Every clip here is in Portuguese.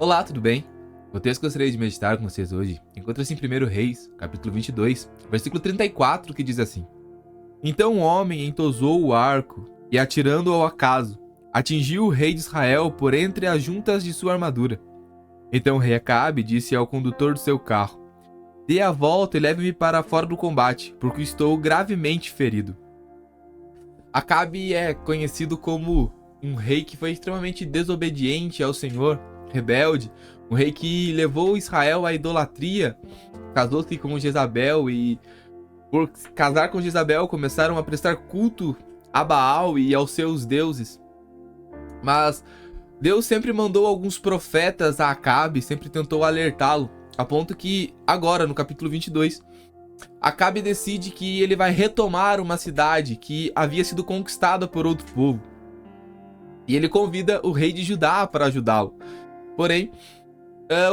Olá, tudo bem? O texto que eu gostaria de meditar com vocês hoje encontra-se em 1 Reis, capítulo 22, versículo 34, que diz assim: Então o homem entosou o arco e, atirando-o ao acaso, atingiu o rei de Israel por entre as juntas de sua armadura. Então o rei Acabe disse ao condutor do seu carro: Dê a volta e leve-me para fora do combate, porque estou gravemente ferido. Acabe é conhecido como um rei que foi extremamente desobediente ao Senhor, rebelde, um rei que levou Israel à idolatria, casou-se com Jezabel e, por casar com Jezabel, começaram a prestar culto a Baal e aos seus deuses. Mas Deus sempre mandou alguns profetas a Acabe, sempre tentou alertá-lo, a ponto que agora, no capítulo 22, Acabe decide que ele vai retomar uma cidade que havia sido conquistada por outro povo. E ele convida o rei de Judá para ajudá-lo. Porém,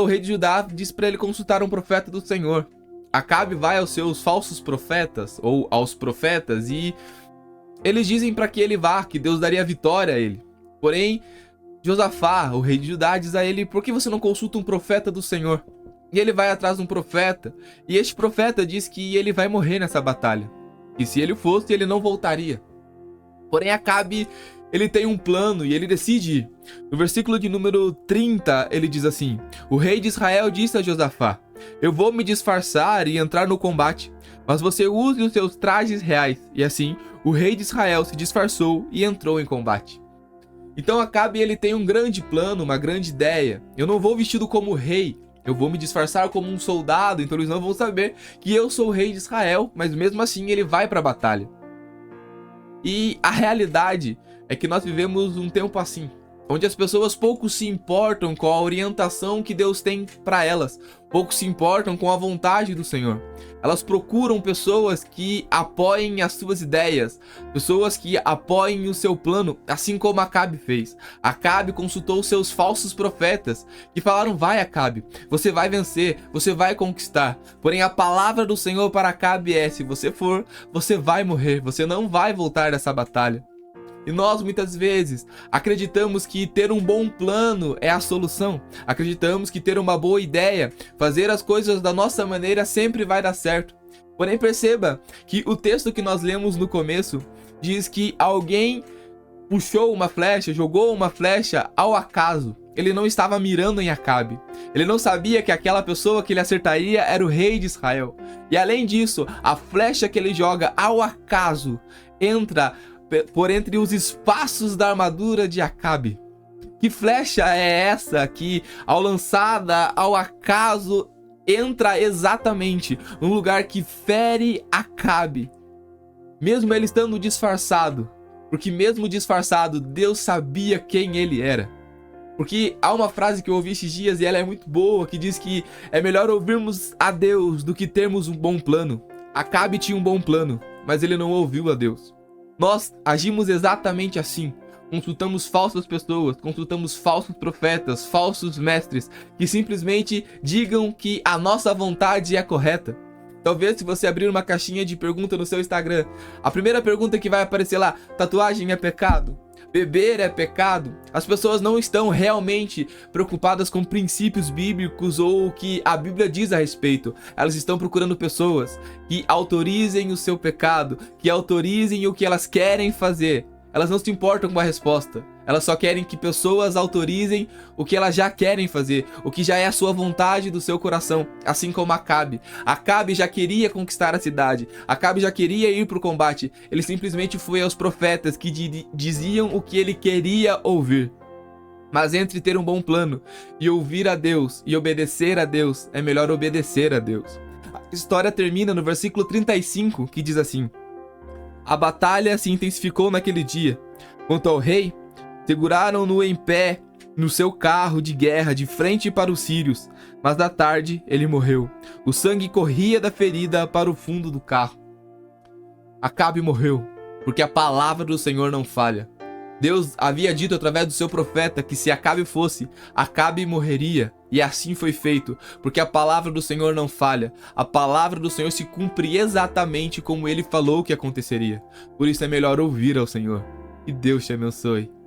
o rei de Judá diz para ele consultar um profeta do Senhor. Acabe vai aos seus falsos profetas, ou aos profetas, e eles dizem para que ele vá, que Deus daria vitória a ele. Porém, Josafá, o rei de Judá, diz a ele: por que você não consulta um profeta do Senhor? E ele vai atrás de um profeta, e este profeta diz que ele vai morrer nessa batalha. E se ele fosse, ele não voltaria. Porém, Acabe, ele tem um plano e ele decide ir. No versículo de número 30, ele diz assim: O rei de Israel disse a Josafá: Eu vou me disfarçar e entrar no combate, mas você use os seus trajes reais. E assim, o rei de Israel se disfarçou e entrou em combate. Então Acabe, ele tem um grande plano, uma grande ideia. Eu não vou vestido como rei, eu vou me disfarçar como um soldado, então eles não vão saber que eu sou o rei de Israel, mas mesmo assim ele vai para a batalha. E a realidade é que nós vivemos um tempo assim, onde as pessoas pouco se importam com a orientação que Deus tem para elas, pouco se importam com a vontade do Senhor. Elas procuram pessoas que apoiem as suas ideias, pessoas que apoiem o seu plano, assim como Acabe fez. Acabe consultou seus falsos profetas, que falaram: vai, Acabe, você vai vencer, você vai conquistar. Porém, a palavra do Senhor para Acabe é: se você for, você vai morrer, você não vai voltar dessa batalha. E nós muitas vezes acreditamos que ter um bom plano é a solução. Acreditamos que ter uma boa ideia, fazer as coisas da nossa maneira sempre vai dar certo. Porém, perceba que o texto que nós lemos no começo diz que alguém puxou uma flecha, jogou uma flecha ao acaso. Ele não estava mirando em Acabe. Ele não sabia que aquela pessoa que ele acertaria era o rei de Israel. E além disso, a flecha que ele joga ao acaso entra por entre os espaços da armadura de Acabe. Que flecha é essa que, ao lançada ao acaso, entra exatamente no lugar que fere Acabe, mesmo ele estando disfarçado? Porque mesmo disfarçado, Deus sabia quem ele era. Porque há uma frase que eu ouvi esses dias e ela é muito boa, que diz que é melhor ouvirmos a Deus do que termos um bom plano. Acabe tinha um bom plano, mas ele não ouviu a Deus. Nós agimos exatamente assim. Consultamos falsas pessoas, consultamos falsos profetas, falsos mestres, que simplesmente digam que a nossa vontade é correta. Talvez, se você abrir uma caixinha de pergunta no seu Instagram, a primeira pergunta que vai aparecer lá: tatuagem é pecado? Beber é pecado? As pessoas não estão realmente preocupadas com princípios bíblicos ou o que a Bíblia diz a respeito. Elas estão procurando pessoas que autorizem o seu pecado, que autorizem o que elas querem fazer. Elas não se importam com a resposta. Elas só querem que pessoas autorizem o que elas já querem fazer, o que já é a sua vontade do seu coração, assim como Acabe. Acabe já queria conquistar a cidade, Acabe já queria ir para o combate. Ele simplesmente foi aos profetas que diziam o que ele queria ouvir. Mas entre ter um bom plano e ouvir a Deus e obedecer a Deus, é melhor obedecer a Deus. A história termina no versículo 35, que diz assim: A batalha se intensificou naquele dia. Quanto ao rei, seguraram-no em pé no seu carro de guerra de frente para os sírios, mas da tarde ele morreu. O sangue corria da ferida para o fundo do carro. Acabe morreu, porque a palavra do Senhor não falha. Deus havia dito através do seu profeta que se Acabe fosse, Acabe morreria. E assim foi feito, porque a palavra do Senhor não falha. A palavra do Senhor se cumpre exatamente como ele falou que aconteceria. Por isso é melhor ouvir ao Senhor. Que Deus te abençoe.